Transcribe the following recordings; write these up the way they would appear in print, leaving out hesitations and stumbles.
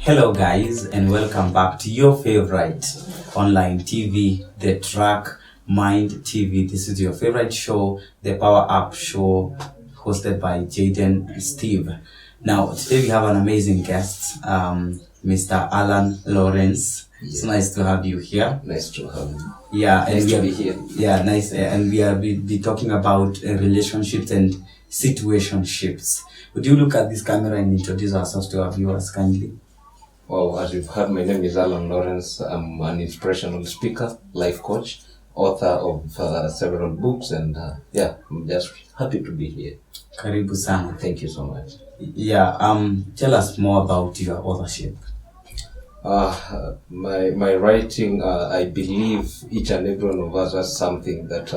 Hello guys, and welcome back to your favorite online TV, The Track Mind TV. This is your favorite show, the Power Up Show, hosted by Jayden Steve. Now, today we have an amazing guest, Mr. Allan Lawrence. Yes. It's nice to have you here. Nice to have you. Yeah, and nice to be here. Yeah, nice. And we are be talking about relationships and situationships. Would you look at this camera and introduce ourselves to our viewers kindly? Well, as you've heard, my name is Allan Lawrence. I'm an inspirational speaker, life coach, author of several books, and I'm just happy to be here. Karibu sana. Thank you so much. Yeah, tell us more about your authorship. My writing, I believe each and every one of us has something that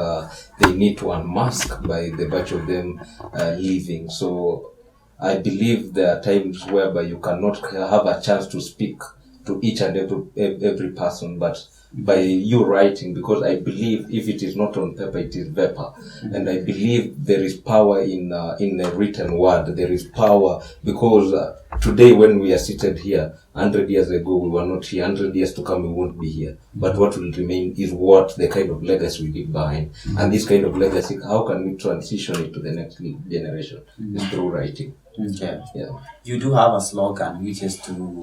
they need to unmask by the virtue of them living. So I believe there are times whereby you cannot have a chance to speak to each and every person, but by you writing, because I believe if it is not on paper, it is vapor. And I believe there is power in a written word. There is power because today when we are seated here, 100 years ago we were not here, 100 years to come we won't be here. But what will remain is what the kind of legacy we leave behind. And this kind of legacy, how can we transition it to the next generation? Is through writing. Okay. Yeah. You do have a slogan, which is to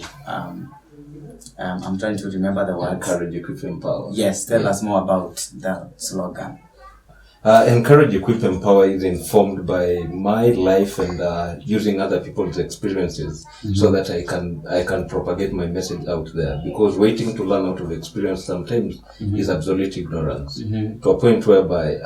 I'm trying to remember the word. Encourage, equip, empower. Yes, tell us more about that slogan. Encourage, equip, empower is informed by my life and using other people's experiences, so that I can propagate my message out there. Because waiting to learn out of experience sometimes is absolute ignorance, to a point whereby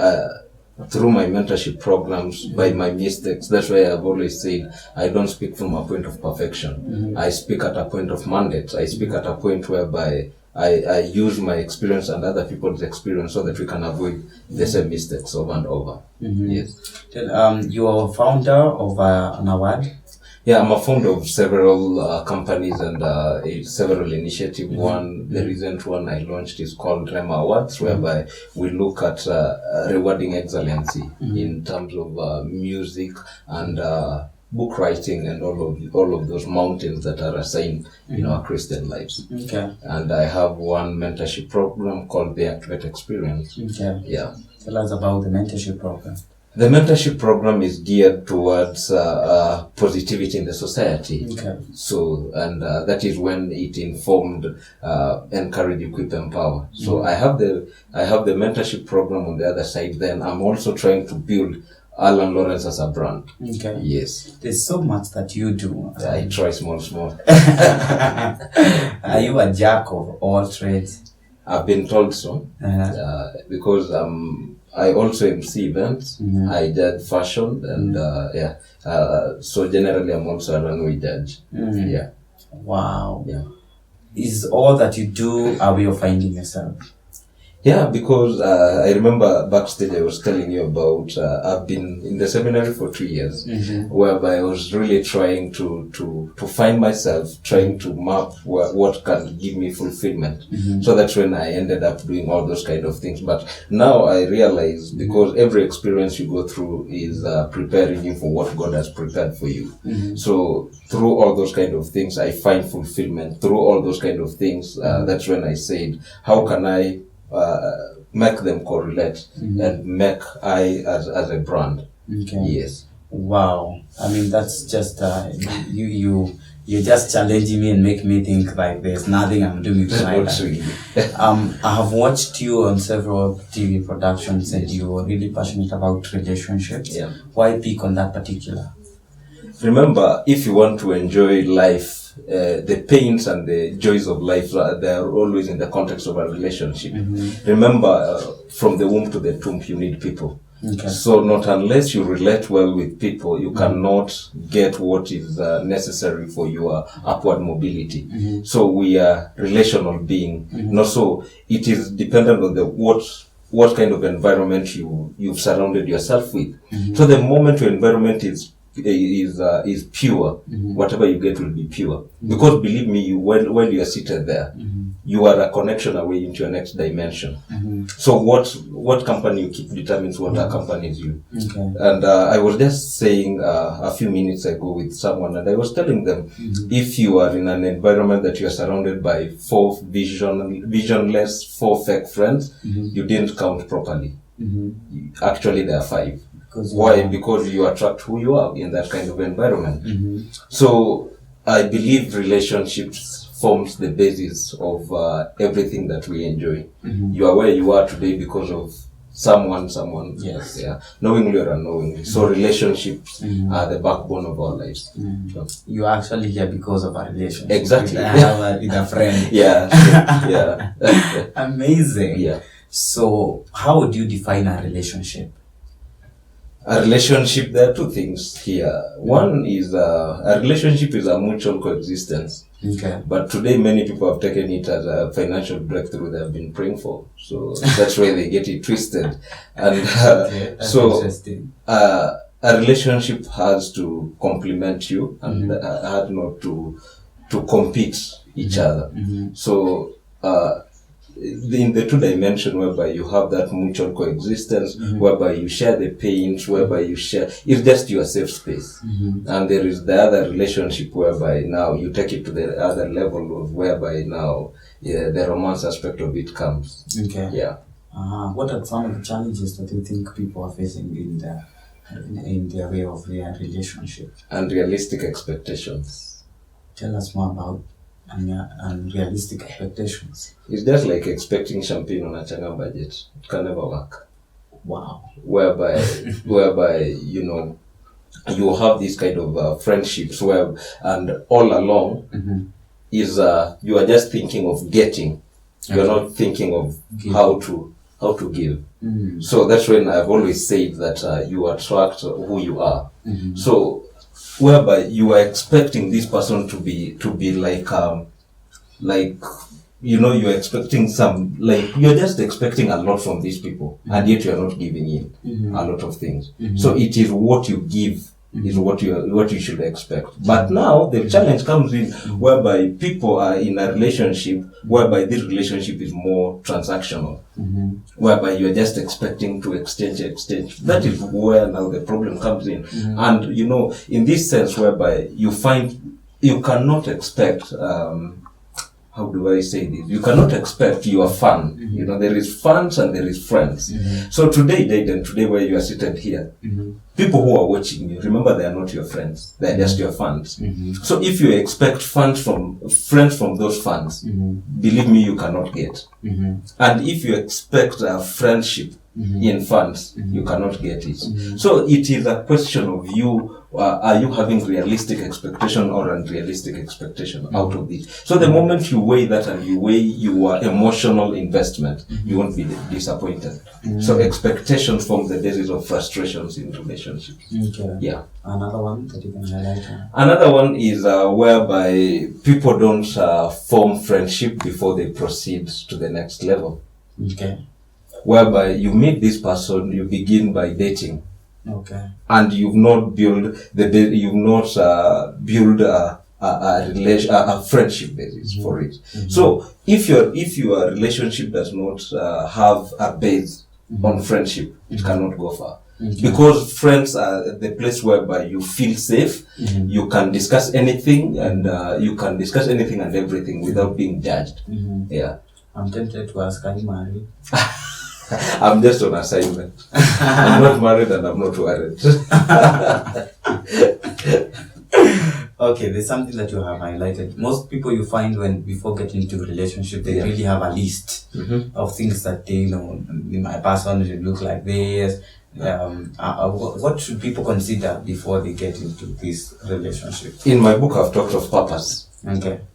through my mentorship programs, by my mistakes, that's why I've always said I don't speak from a point of perfection. I speak at a point of mandate. I speak at a point whereby I use my experience and other people's experience so that we can avoid the same mistakes over and over. Yes. You're founder of an award? Yeah, I'm a founder of several companies and several initiatives. One, the recent one I launched is called REMA Awards, whereby we look at rewarding excellency in terms of music and book writing and all of those mountains that are assigned in our Christian lives. Okay. And I have one mentorship program called the Activate Experience. Okay. Yeah. Tell us about the mentorship program. The mentorship program is geared towards positivity in the society. Okay. So, and that is when it informed encourage, equip, empower. So I have the mentorship program on the other side. Then I'm also trying to build Allan Lawrence as a brand. Okay. Yes. There's so much that you do. I try small. Are you a jack of all trades? I've been told so. Because I also MC events. I judge fashion and so generally I'm also a runway judge. Yeah. Wow. Yeah. Is all that you do a way of finding yourself? Yeah, because I remember backstage I was telling you about I've been in the seminary for 2 years, whereby I was really trying to find myself, trying to map what can give me fulfillment. So that's when I ended up doing all those kind of things. But now I realize, because every experience you go through is preparing you for what God has prepared for you. So through all those kind of things, I find fulfillment. Through all those kind of things, that's when I said, how can I make them correlate and make I as a brand. Okay. Yes. Wow. I mean, that's just you just challenging me and make me think like there's nothing I'm doing right now. I have watched you on several TV productions and you are really passionate about relationships. Yeah. Why pick on that particular? Remember, if you want to enjoy life, the pains and the joys of life, they are always in the context of a relationship. Remember, from the womb to the tomb, you need people. Okay. So not unless you relate well with people, you cannot get what is necessary for your upward mobility. So we are relational being. So it is dependent on what kind of environment you've surrounded yourself with. So the moment your environment is pure, whatever you get will be pure. Because believe me, while you are seated there, you are a connection away into your next dimension. So what company you keep determines what accompanies you. And I was just saying a few minutes ago with someone, and I was telling them, if you are in an environment that you are surrounded by 4 visionless, 4 fake friends, you didn't count properly. Actually, there are 5. Why? Because you attract who you are in that kind of environment. So I believe relationships forms the basis of everything that we enjoy. You are where you are today because of someone, yes, yeah, knowingly or unknowingly. So relationships are the backbone of our lives. So, you are actually here because of a relationship. Exactly. With a friend. Yeah. Amazing. Yeah. So how would you define a relationship? A relationship, there are 2 things here. One is a relationship is a mutual coexistence. But today many people have taken it as a financial breakthrough they have been praying for. So that's why they get it twisted. And so a relationship has to complement you and has not to compete each other. So in the 2 dimension whereby you have that mutual coexistence, whereby you share the pains, whereby you share, it's just your safe space. And there is the other relationship whereby now you take it to the other level of whereby now the romance aspect of it comes. What are some of the challenges that you think people are facing in their way of their relationship? Unrealistic expectations. Tell us more about unrealistic expectations. It's just like expecting champagne on a changa budget. It can never work. Wow. Whereby you have this kind of friendships where, and all along is you are just thinking of getting. You're not thinking of how to give. So that's when I've always said that you attract who you are. So whereby you are expecting this person to be you're expecting you're just expecting a lot from these people, and yet you're not giving in a lot of things. So it is what you give is what you should expect. But now the challenge comes in whereby people are in a relationship whereby this relationship is more transactional, whereby you're just expecting to exchange. That is where now the problem comes in. And in this sense whereby you find you cannot expect how do I say this? You cannot expect your fun. There is fans and there is friends. So today, Jayden, today where you are seated here, people who are watching you, remember they are not your friends. They are just your fans. So if you expect friends from those fans, believe me, you cannot get. And if you expect a friendship in fans, you cannot get it. So it is a question of you. Are you having realistic expectation or unrealistic expectation out of this? So the moment you weigh that and you weigh your emotional investment, you won't be disappointed. So expectations form the basis of frustrations in relationships. Yeah. Another one that you can highlight? Another one is whereby people don't form friendship before they proceed to the next level. Whereby you meet this person, you begin by dating. And you've not built a friendship basis for it. So if your relationship does not have a base on friendship, it cannot go far. Because friends are the place whereby you feel safe, you can discuss anything, and you can discuss anything and everything without being judged. Yeah. I'm tempted to ask, are you married? I'm just on assignment. I'm not married and I'm not worried. Okay, there's something that you have highlighted. Most people you find before getting into a relationship, they really have a list of things that they my person should look like this. What should people consider before they get into this relationship? In my book, I've talked of purpose.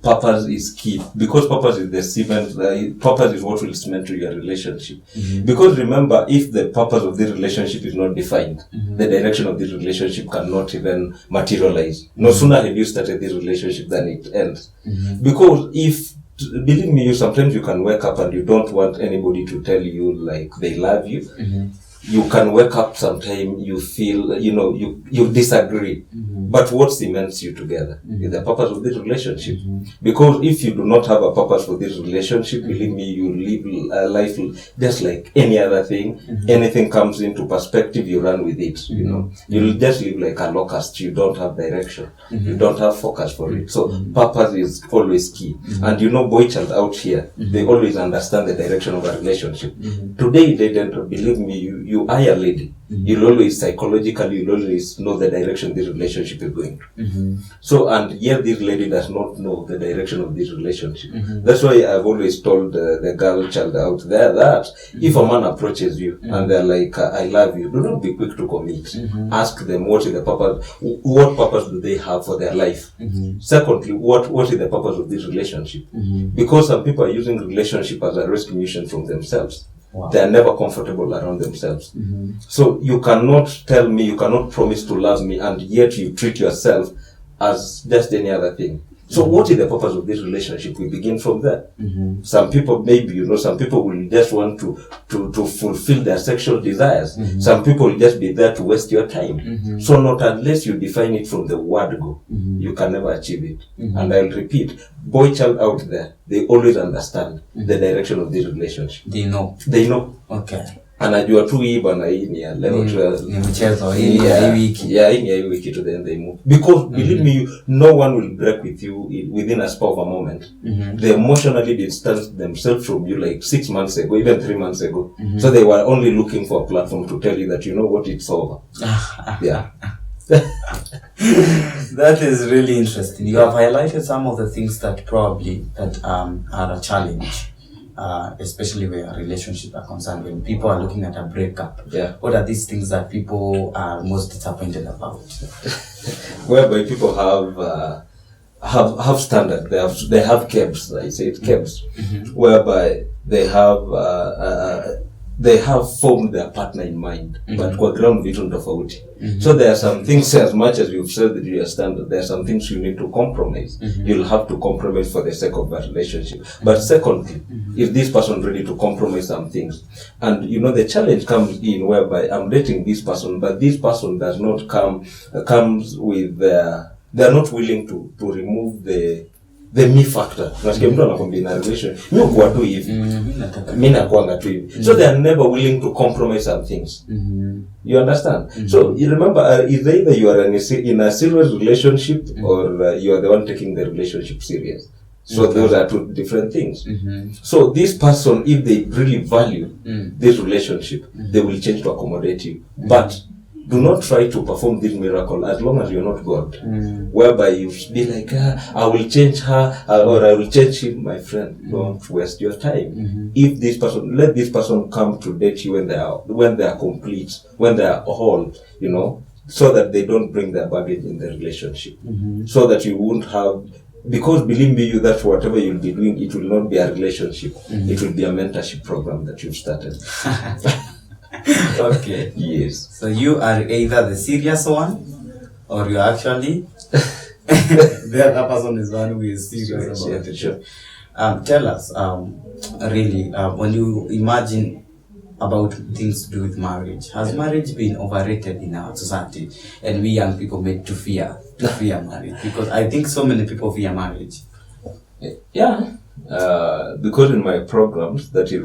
Purpose is key, because purpose is the cement. Purpose is what will cement to your relationship. Because remember, if the purpose of this relationship is not defined, the direction of this relationship cannot even materialize. No sooner have you started this relationship than it ends. Because believe me, sometimes you can wake up and you don't want anybody to tell you like they love you. you can wake up sometime, you feel, you disagree. But what cements you together is the purpose of this relationship. Because if you do not have a purpose for this relationship, believe me, you live a life just like any other thing. Anything comes into perspective, you run with it, You'll just live like a locust. You don't have direction. You don't have focus for it. So purpose is always key. And boy child out here, they always understand the direction of a relationship. Today, they don't believe me, you are a lady. You'll always psychologically, you'll always know the direction this relationship is going to. So, and yet this lady does not know the direction of this relationship. That's why I've always told the girl child out there that if a man approaches you and they're like, I love you, do not be quick to commit. Ask them what is the purpose, what purpose do they have for their life? Secondly, what is the purpose of this relationship? Because some people are using relationship as a rescue mission from themselves. Wow. They are never comfortable around themselves. So you cannot tell me, you cannot promise to love me, and yet you treat yourself as just any other thing. So what is the purpose of this relationship? We begin from there. Some people, maybe, some people will just want to fulfill their sexual desires. Some people will just be there to waste your time. So not unless you define it from the word go, you can never achieve it. And I'll repeat, boy child out there, they always understand the direction of this relationship. They know. Okay. Anajua tu hii bana, hii ni ya leo tu ni mchezo, hii ni ya wiki. Yeah, hii ni ya wiki to then they move. Because believe me, no one will break with you within a span of a moment. They emotionally distanced themselves from you like 6 months ago, even 3 months ago. So they were only looking for a platform to tell you that what, it's over. Yeah. That is really interesting. You have highlighted some of the things that probably are a challenge. Especially where relationships are concerned, when people are looking at a breakup. Yeah. What are these things that people are most disappointed about? Whereby people have standard. They have KEBS. I say it KEBS. Whereby they have formed their partner in mind, but kwa ground vitu tofauti. So there are some things, as much as you've said that you are standard, there are some things you need to compromise. You'll have to compromise for the sake of that relationship. But secondly, if this person ready to compromise some things, and the challenge comes in whereby I'm dating this person, but this person does not comes with they're not willing to remove the me factor. Nasikia mtu anakwambia in a relation, mimi kwa tu hivi. Mimi nakuanga tu hivi. So they are never willing to compromise some things. You understand? So you remember, either you are in a serious relationship or you are the one taking the relationship serious. So those are two different things. So this person, if they really value this relationship, they will change to accommodate you. But do not try to perform this miracle as long as you're not God. Whereby you be like, I will change her or I will change him, my friend. Don't waste your time. If this person, let this person come to date you when they are complete, when they are whole, so that they don't bring their baggage in the relationship. So that you won't have, because believe me, that whatever you'll be doing, it will not be a relationship. It will be a mentorship program that you've started. Okay. Yes. So you are either the serious one, or you actually the other person is one who is serious about it. Sure. Tell us, really, when you imagine about things to do with marriage, has marriage been overrated in our society, and we young people made to fear marriage? Because I think so many people fear marriage. Yeah. Because in my programs, that is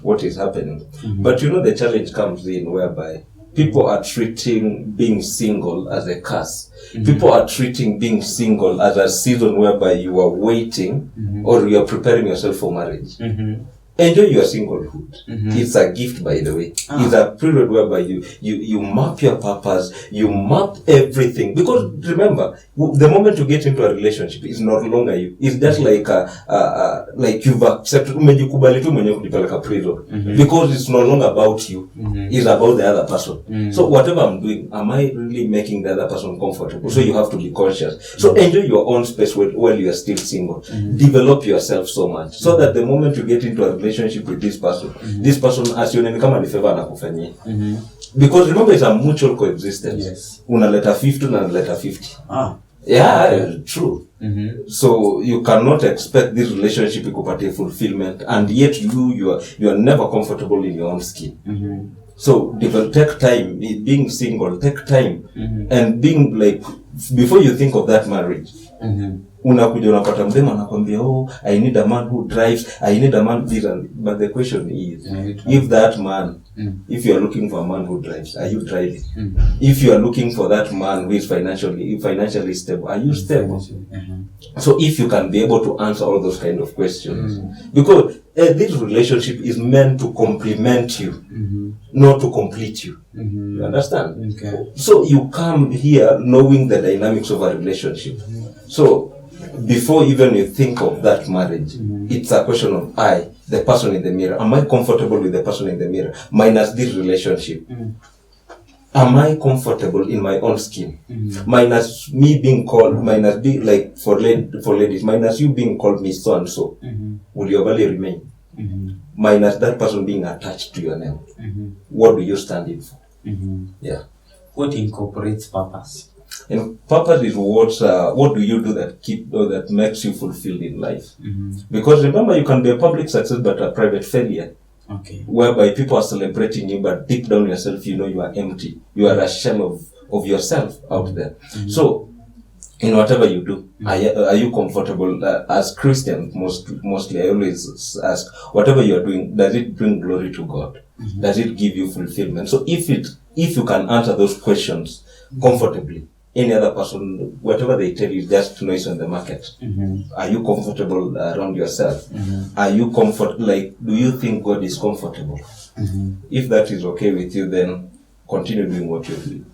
what is happening. But the challenge comes in whereby people are treating being single as a curse. People are treating being single as a season whereby you are waiting or you are preparing yourself for marriage. Enjoy your singlehood. It's a gift, by the way. It's a period whereby you map your purpose, you map everything. Because remember, the moment you get into a relationship, it's no longer you. It's just like like you've accepted, because it's no longer about you. It's about the other person. So whatever I'm doing, am I really making the other person comfortable? So you have to be conscious. So enjoy your own space while you are still single. Develop yourself so much, so that the moment you get into a relationship with this person asione kama ni favor anakufanyia. Because remember, it's a mutual coexistence. Yes. Unaleta 50 na unaleta 50. Yeah, true. So you cannot expect this relationship ikupatie fulfillment, and yet you are never comfortable in your own skin. So take time, being single, take time, and being like, before you think of that marriage, unakuja unapata mdema anakwambia, oh, I need a man who drives, I need a man this, but the question is, if that man, if you are looking for a man who drives, are you driving? If you are looking for that man who is financially stable, are you stable? So if you can be able to answer all those kind of questions, because this relationship is meant to complement you, not to complete you. You understand? Okay. So you come here knowing the dynamics of a relationship. So before even you think of that marriage, it's a question of the person in the mirror. Am I comfortable with the person in the mirror? Minus this relationship. Am I comfortable in my own skin? Minus me being called, minus be like for ladies, minus you being called me so and so. Will your value remain? Minus that person being attached to your name. What do you stand in for? Yeah. What incorporates purpose? And purpose is what do you do that makes you fulfilled in life? Because remember, you can be a public success but a private failure. Okay. Whereby people are celebrating you, but deep down yourself, you know you are empty. You are a shell of yourself out there. So, in whatever you do, are you comfortable? As Christians, mostly, I always ask, whatever you are doing, does it bring glory to God? Does it give you fulfillment? So, if you can answer those questions comfortably, any other person, whatever they tell you, just noise on the market. Are you comfortable around yourself? Are you do you think God is comfortable? If that is okay with you, then continue doing what you're doing.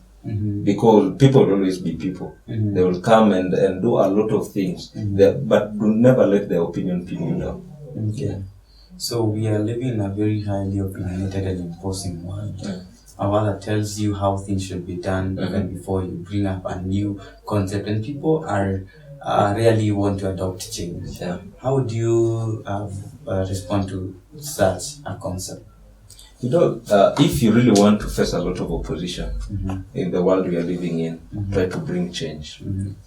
Because people will always be people. They will come and do a lot of things, but do never let their opinion pin you down. Okay. So we are living in a very highly opinionated and imposing world. Our mother tells you how things should be done even before you bring up a new concept, and people are rarely want to adopt change. How do you respond to such a concept? You know, if you really want to face a lot of opposition in the world we are living in, try to bring change.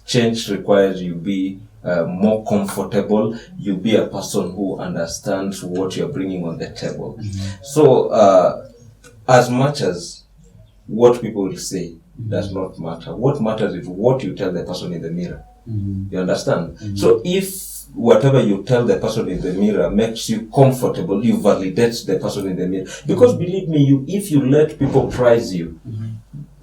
Change requires you be more comfortable, you be a person who understands what you're bringing on the table. So, as much as what people will say does not matter, what matters is what you tell the person in the mirror. You understand? So if whatever you tell the person in the mirror makes you comfortable, you validate the person in the mirror. Because believe me, if you let people prize you,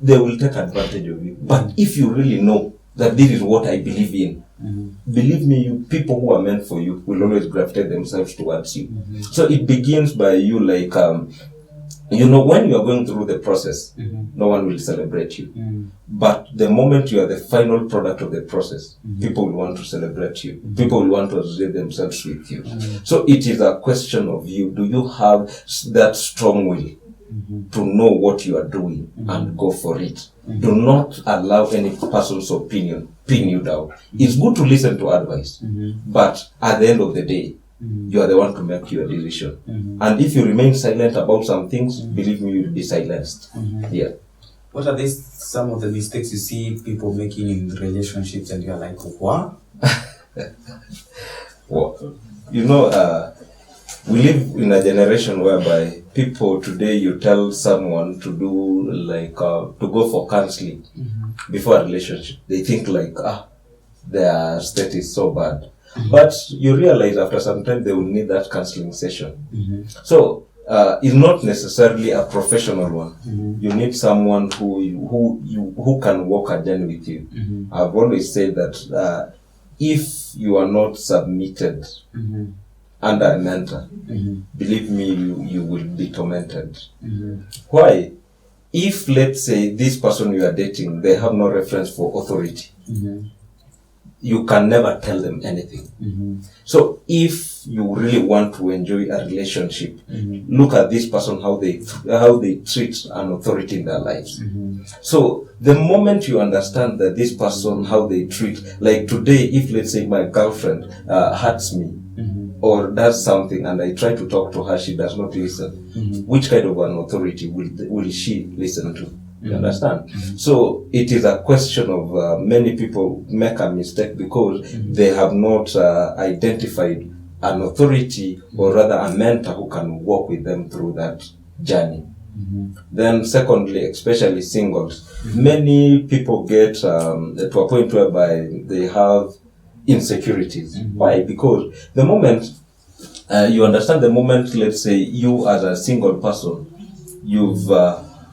they will take advantage of you. But if you really know that this is what I believe in, believe me, people who are meant for you will always gravitate themselves towards you. So it begins by you like, you know, when you are going through the process, no one will celebrate you. But the moment you are the final product of the process, people will want to celebrate you. People will want to associate themselves with you. So it is a question of you. Do you have that strong will to know what you are doing and go for it? Do not allow any person's opinion pin you down. It's good to listen to advice, but at the end of the day, you are the one to make your decision. And if you remain silent about some things, believe me, you will be silenced. Yeah. What are some of the mistakes you see people making in relationships and you're like, what? Well, you know, we live in a generation whereby people today, you tell someone to do like, to go for counseling before a relationship. They think like, their state is so bad. But you realize after some time they will need that counseling session. So it's not necessarily a professional one. You need someone who can walk a journey with you. I've always said that if you are not submitted under a mentor, believe me, you will be tormented. Why? If, let's say, this person you are dating, they have no reference for authority, you can never tell them anything. So if you really want to enjoy a relationship, look at this person, how they treat an authority in their lives. So the moment you understand that this person, how they treat, like today, if let's say my girlfriend hurts me or does something and I try to talk to her, she does not listen. Which kind of an authority will she listen to? You understand? So it is a question of many people make a mistake because they have not identified an authority or rather a mentor who can walk with them through that journey. Then secondly, especially singles, many people get to a point whereby they have insecurities. Why? Because the moment you understand, the moment, let's say, you as a single person, you've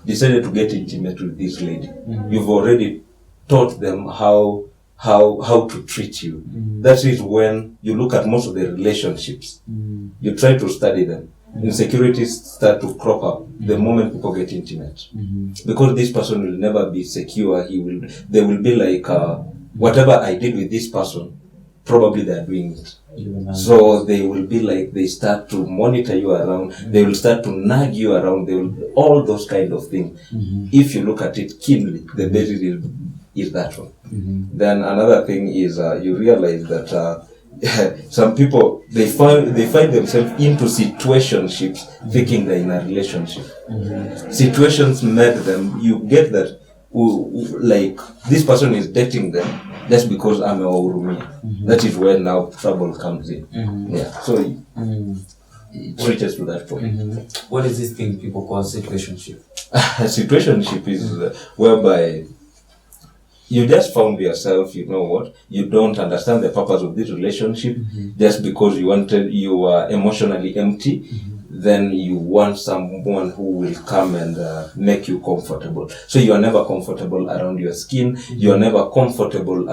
decided to get intimate with this lady, you've already taught them how to treat you. That is when you look at most of the relationships, you try to study them. Insecurities start to crop up the moment people get intimate, because this person will never be secure. They will be like, whatever I did with this person, probably they are doing it. So they will be like, they start to monitor you around, they will start to nag you around, they will, all those kind of things. If you look at it keenly, the basis is that one. Then another thing is you realize that some people, they find themselves into situationships thinking they're in a relationship. Situations made them, you get that, like, this person is dating them just because I'm a Orumi. That is where now trouble comes in. Yeah. So it reaches to that point. What is this thing people call situationship? Situationship is whereby you just found yourself, you know what, you don't understand the purpose of this relationship, just because you are emotionally empty, then you want someone who will come and make you comfortable. So you are never comfortable around your skin, you are never comfortable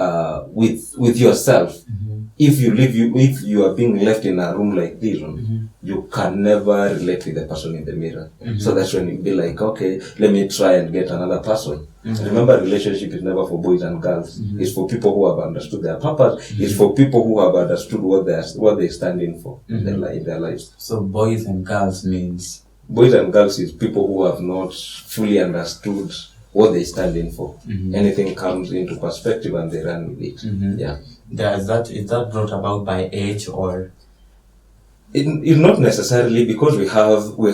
with yourself. If you are being left in a room like this one, you can never relate with the person in the mirror. So that's when you be like, okay, let me try and get another person. Remember, relationship is never for boys and girls. It's for people who have understood their purpose. It's for people who have understood what they stand in for in their lives. So boys and girls means? Boys and girls is people who have not fully understood what they stand in for. Anything comes into perspective and they run with it. Yeah. Is that brought about by age or? It's not necessarily, because we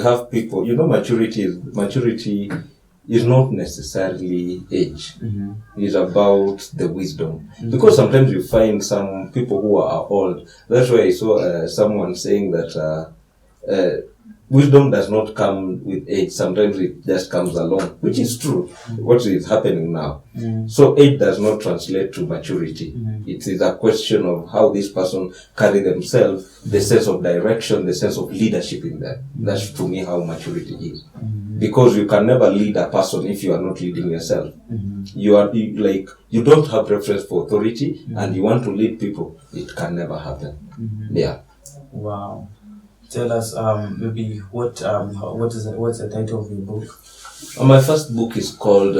have people, you know, maturity is not necessarily age. It's about the wisdom. Because sometimes you find some people who are old. That's why I saw someone saying that wisdom does not come with age. Sometimes it just comes along, which is true. What is happening now? So age does not translate to maturity. It is a question of how this person carry themselves, the sense of direction, the sense of leadership in them. That's to me how maturity is. Because you can never lead a person if you are not leading yourself. You don't have reference for authority, and you want to lead people. It can never happen. Yeah. Wow. Tell us maybe what's the title of your book? My first book is called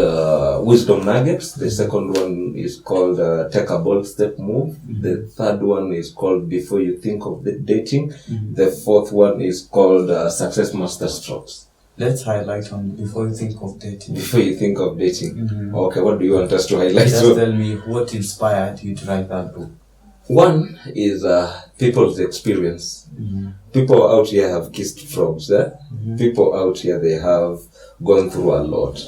Wisdom Nuggets. The second one is called Take a Bold Step Move. The third one is called Before You Think of Dating. The fourth one is called Success Master Strokes. Let's highlight on Before You Think of Dating. Before You Think of Dating. Okay, what do you want us to highlight? Just tell me what inspired you to write that book. One is people's experience. People out here have kissed frogs. People out here, they have gone through a lot.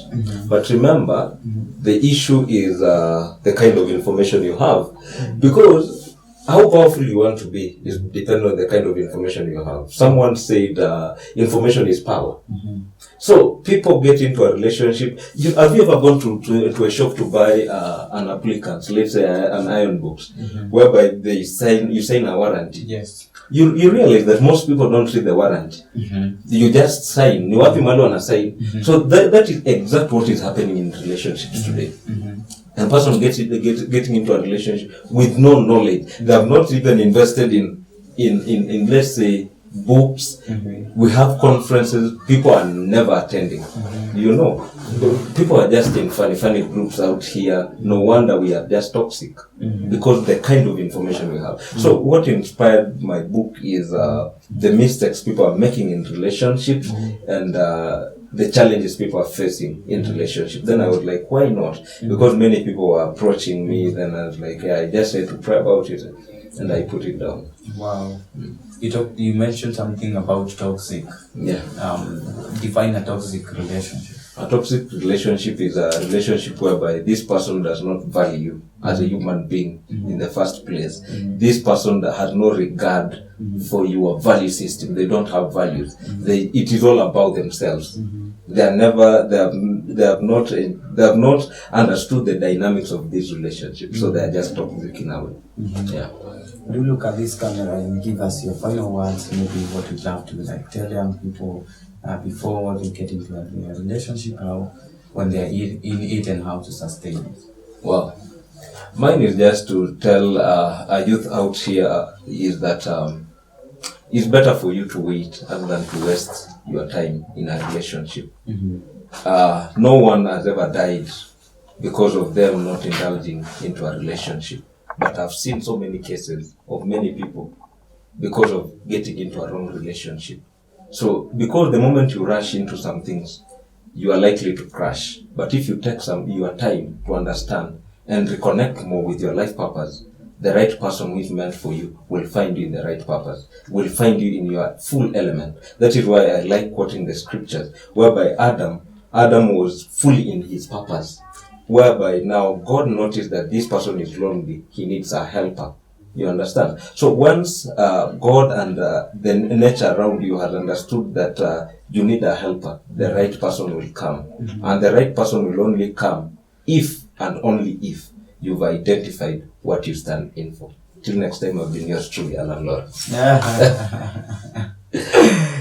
But remember, the issue is the kind of information you have. Because how powerful you want to be is dependent on the kind of information you have. Someone said information is power. So people get into a relationship. Have you ever gone to a shop to buy an applicant, let's say an iron box, whereby you sign a warranty? Yes. You realize that most people don't read the warranty. You just sign. You have to sign. So that is exactly what is happening in relationships today. And person getting into a relationship with no knowledge. They have not even invested in let's say books. We have conferences, people are never attending. You know, people are just in funny groups out here. No wonder we are just toxic, because the kind of information we have. So what inspired my book is the mistakes people are making in relationships, and the challenges people are facing in relationships. Then I was like, why not? Because many people were approaching me. Then I was like, yeah, I just had to pray about it, and I put it down. Wow. You mentioned something about toxic. Yeah. Define a toxic relationship. A toxic relationship is a relationship whereby this person does not value you as a human being in the first place. This person that has no regard for your value system. They don't have values. It is all about themselves. They have not understood the dynamics of these relationships, so they are just toxic in a way. Yeah. Do you look at this camera and give us your final words, maybe what you'd love to like tell young people before they get into a relationship, how when they are in it and how to sustain it? Well, mine is just to tell a youth out here is that it's better for you to wait rather than to waste your time in a relationship. No one has ever died because of them not indulging into a relationship. But I've seen so many cases of many people because of getting into a wrong relationship. So, because the moment you rush into some things, you are likely to crash. But if you take your time to understand and reconnect more with your life purpose, the right person who is meant for you will find you in the right purpose, will find you in your full element. That is why I like quoting the scriptures, whereby Adam was fully in his purpose, whereby now God noticed that this person is lonely, he needs a helper. You understand? So once God and the nature around you has understood that you need a helper, the right person will come. And the right person will only come if and only if you've identified what you stand in for. Till next time, I've been yours truly, Allan.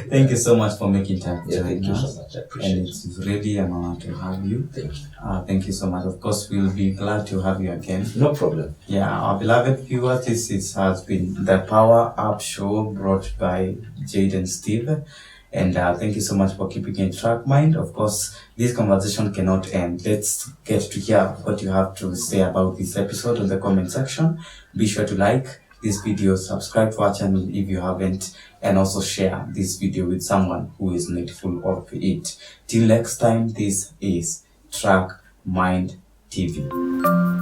Thank you so much for making time. Thank you so much. I appreciate it. And it's really an honor to have you. Thank you. Thank you so much. Of course, we'll be glad to have you again. No problem. Yeah, our beloved viewers, this has been the Power Up Show brought by Jayden Steve. And thank you so much for keeping in track, mind. Of course, this conversation cannot end. Let's get to hear what you have to say about this episode in the comment section. Be sure to like this video, subscribe to our channel if you haven't, and also share this video with someone who is needful of it. Till next time, this is Track Mind TV.